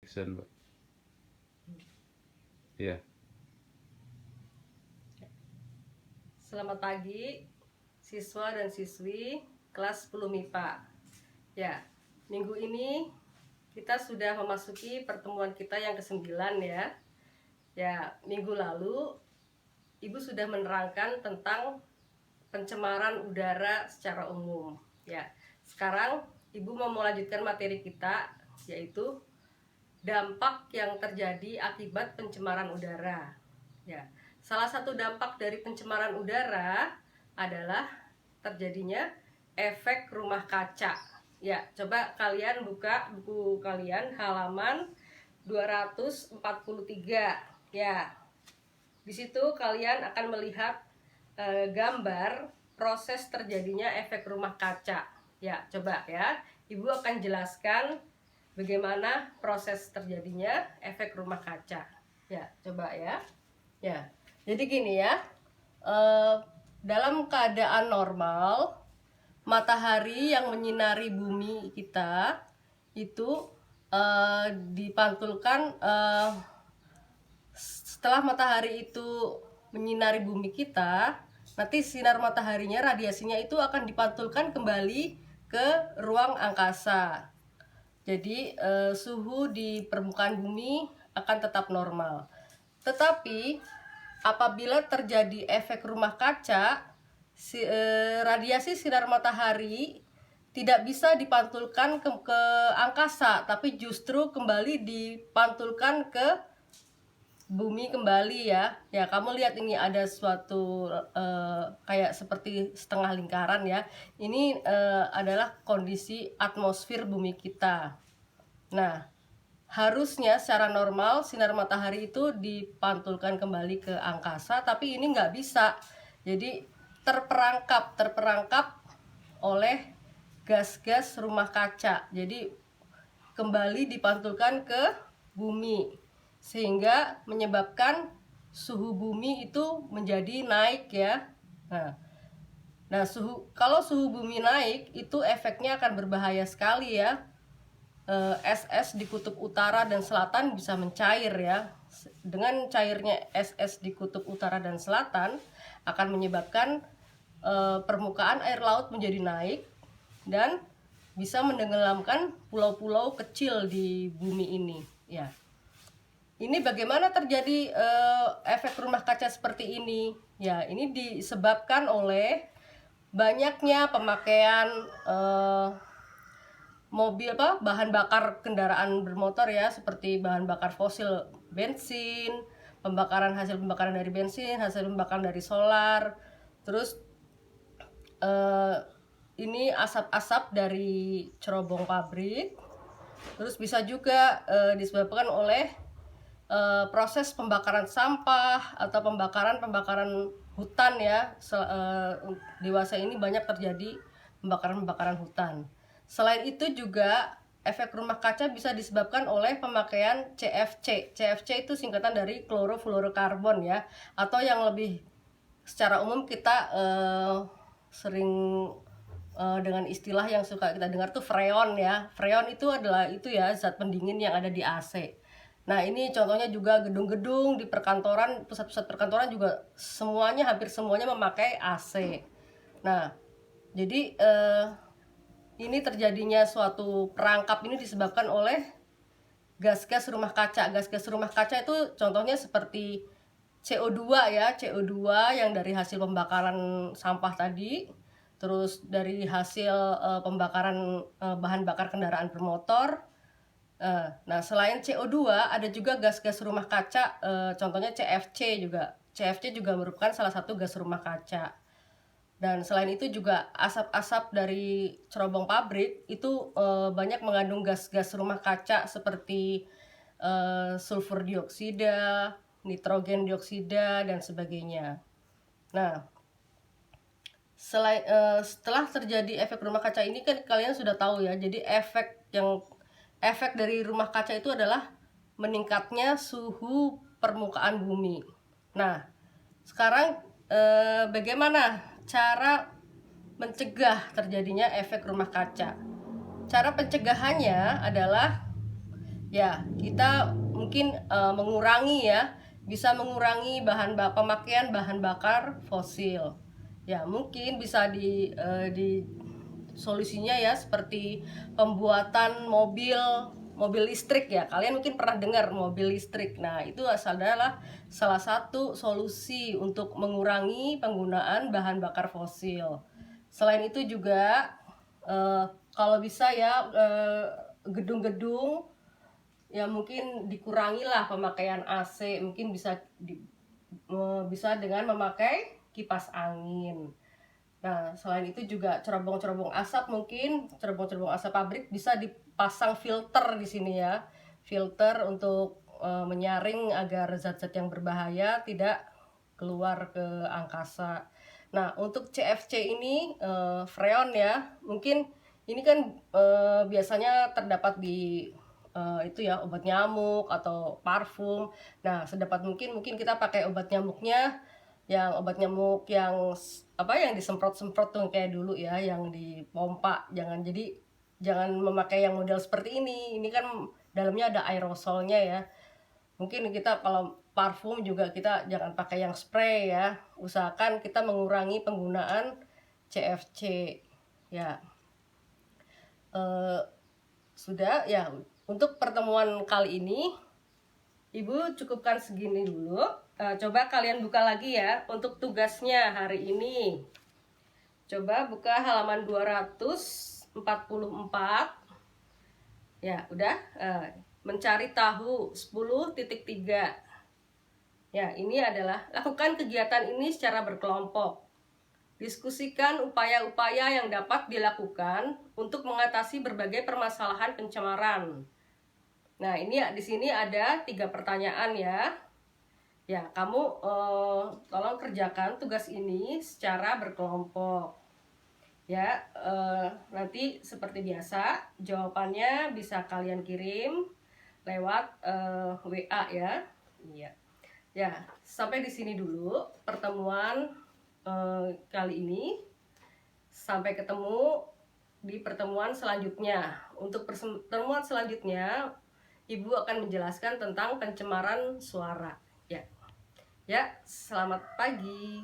action, Mbak. Iya. Selamat pagi siswa dan siswi kelas 10 MIPA. Ya, minggu ini kita sudah memasuki pertemuan kita yang ke-9 ya. Ya, minggu lalu Ibu sudah menerangkan tentang pencemaran udara secara umum. Ya, sekarang Ibu mau melanjutkan materi kita, yaitu dampak yang terjadi akibat pencemaran udara. Ya, salah satu dampak dari pencemaran udara adalah terjadinya efek rumah kaca. Ya, coba kalian buka buku kalian halaman 243. Ya, di situ kalian akan melihat gambar proses terjadinya efek rumah kaca. Ya, coba ya. Ibu akan jelaskan bagaimana proses terjadinya efek rumah kaca. Ya, coba ya. Ya, jadi gini ya. Dalam keadaan normal, matahari yang menyinari bumi kita itu dipantulkan setelah matahari itu menyinari bumi kita, nanti sinar mataharinya, radiasinya itu akan dipantulkan kembali ke ruang angkasa. Jadi suhu di permukaan bumi akan tetap normal. Tetapi apabila terjadi efek rumah kaca, radiasi sinar matahari tidak bisa dipantulkan ke angkasa, tapi justru kembali dipantulkan ke bumi kembali ya. Ya, kamu lihat ini ada suatu kayak seperti setengah lingkaran ya. Ini adalah kondisi atmosfer bumi kita. Nah, harusnya secara normal sinar matahari itu dipantulkan kembali ke angkasa, tapi ini nggak bisa. Jadi terperangkap oleh gas-gas rumah kaca. Jadi kembali dipantulkan ke bumi, sehingga menyebabkan suhu bumi itu menjadi naik ya. Nah, kalau suhu bumi naik itu efeknya akan berbahaya sekali ya. Es di kutub utara dan selatan bisa mencair ya. Dengan cairnya es di kutub utara dan selatan akan menyebabkan permukaan air laut menjadi naik dan bisa menenggelamkan pulau-pulau kecil di bumi ini ya. Ini bagaimana terjadi efek rumah kaca seperti ini? Ya, ini disebabkan oleh banyaknya pemakaian bahan bakar kendaraan bermotor ya, seperti bahan bakar fosil, bensin, hasil pembakaran dari bensin, hasil pembakaran dari solar, terus ini asap-asap dari cerobong pabrik, terus bisa juga disebabkan oleh proses pembakaran sampah atau pembakaran hutan ya. Dewasa ini banyak terjadi pembakaran hutan. Selain itu juga efek rumah kaca bisa disebabkan oleh pemakaian CFC. CFC itu singkatan dari klorofluorokarbon ya, atau yang lebih secara umum kita sering dengan istilah yang suka kita dengar tuh freon ya. Freon itu adalah zat pendingin yang ada di AC. Nah, ini contohnya juga gedung-gedung di perkantoran, pusat-pusat perkantoran juga hampir semuanya memakai AC. Nah, jadi ini terjadinya suatu perangkap ini disebabkan oleh gas-gas rumah kaca. Gas-gas rumah kaca itu contohnya seperti CO2 ya, CO2 yang dari hasil pembakaran sampah tadi, terus dari hasil pembakaran bahan bakar kendaraan bermotor. Nah, selain CO2 ada juga gas-gas rumah kaca, contohnya CFC juga. CFC juga merupakan salah satu gas rumah kaca. Dan selain itu juga asap-asap dari cerobong pabrik itu banyak mengandung gas-gas rumah kaca seperti sulfur dioksida, nitrogen dioksida dan sebagainya. Nah, setelah terjadi efek rumah kaca ini kan kalian sudah tahu ya. Jadi efek dari rumah kaca itu adalah meningkatnya suhu permukaan bumi. Nah, sekarang bagaimana cara mencegah terjadinya efek rumah kaca? Cara pencegahannya adalah Ya, kita mungkin mengurangi ya, bisa mengurangi pemakaian bahan bakar fosil. Ya, mungkin bisa di solusinya ya seperti pembuatan mobil listrik ya. Kalian mungkin pernah dengar mobil listrik. Nah, itu adalah salah satu solusi untuk mengurangi penggunaan bahan bakar fosil. Selain itu juga kalau bisa ya gedung-gedung ya mungkin dikurangilah pemakaian AC, mungkin bisa dengan memakai kipas angin. Nah, selain itu juga cerobong-cerobong asap, mungkin cerobong-cerobong asap pabrik bisa dipasang filter di sini ya. Filter untuk menyaring agar zat-zat yang berbahaya tidak keluar ke angkasa. Nah, untuk CFC ini freon ya. Mungkin ini kan biasanya terdapat di itu ya obat nyamuk atau parfum. Nah, sedapat mungkin kita pakai obat nyamuknya yang obat nyamuk yang disemprot-semprot tuh kayak dulu ya, yang dipompa. Jangan memakai yang model seperti ini. Ini kan dalamnya ada aerosolnya ya. Mungkin kita kalau parfum juga kita jangan pakai yang spray ya. Usahakan kita mengurangi penggunaan CFC. Ya. Sudah ya, untuk pertemuan kali ini Ibu cukupkan segini dulu. Coba kalian buka lagi ya untuk tugasnya hari ini. Coba buka halaman 244. Ya, udah. Mencari tahu 10.3. Ya, ini adalah lakukan kegiatan ini secara berkelompok. Diskusikan upaya-upaya yang dapat dilakukan untuk mengatasi berbagai permasalahan pencemaran. Nah, ini di sini ada 3 pertanyaan ya. Ya, kamu tolong kerjakan tugas ini secara berkelompok. Ya, nanti seperti biasa jawabannya bisa kalian kirim lewat WA ya. Iya. Ya, sampai di sini dulu pertemuan kali ini. Sampai ketemu di pertemuan selanjutnya. Untuk pertemuan selanjutnya, Ibu akan menjelaskan tentang pencemaran suara. Ya, ya, selamat pagi.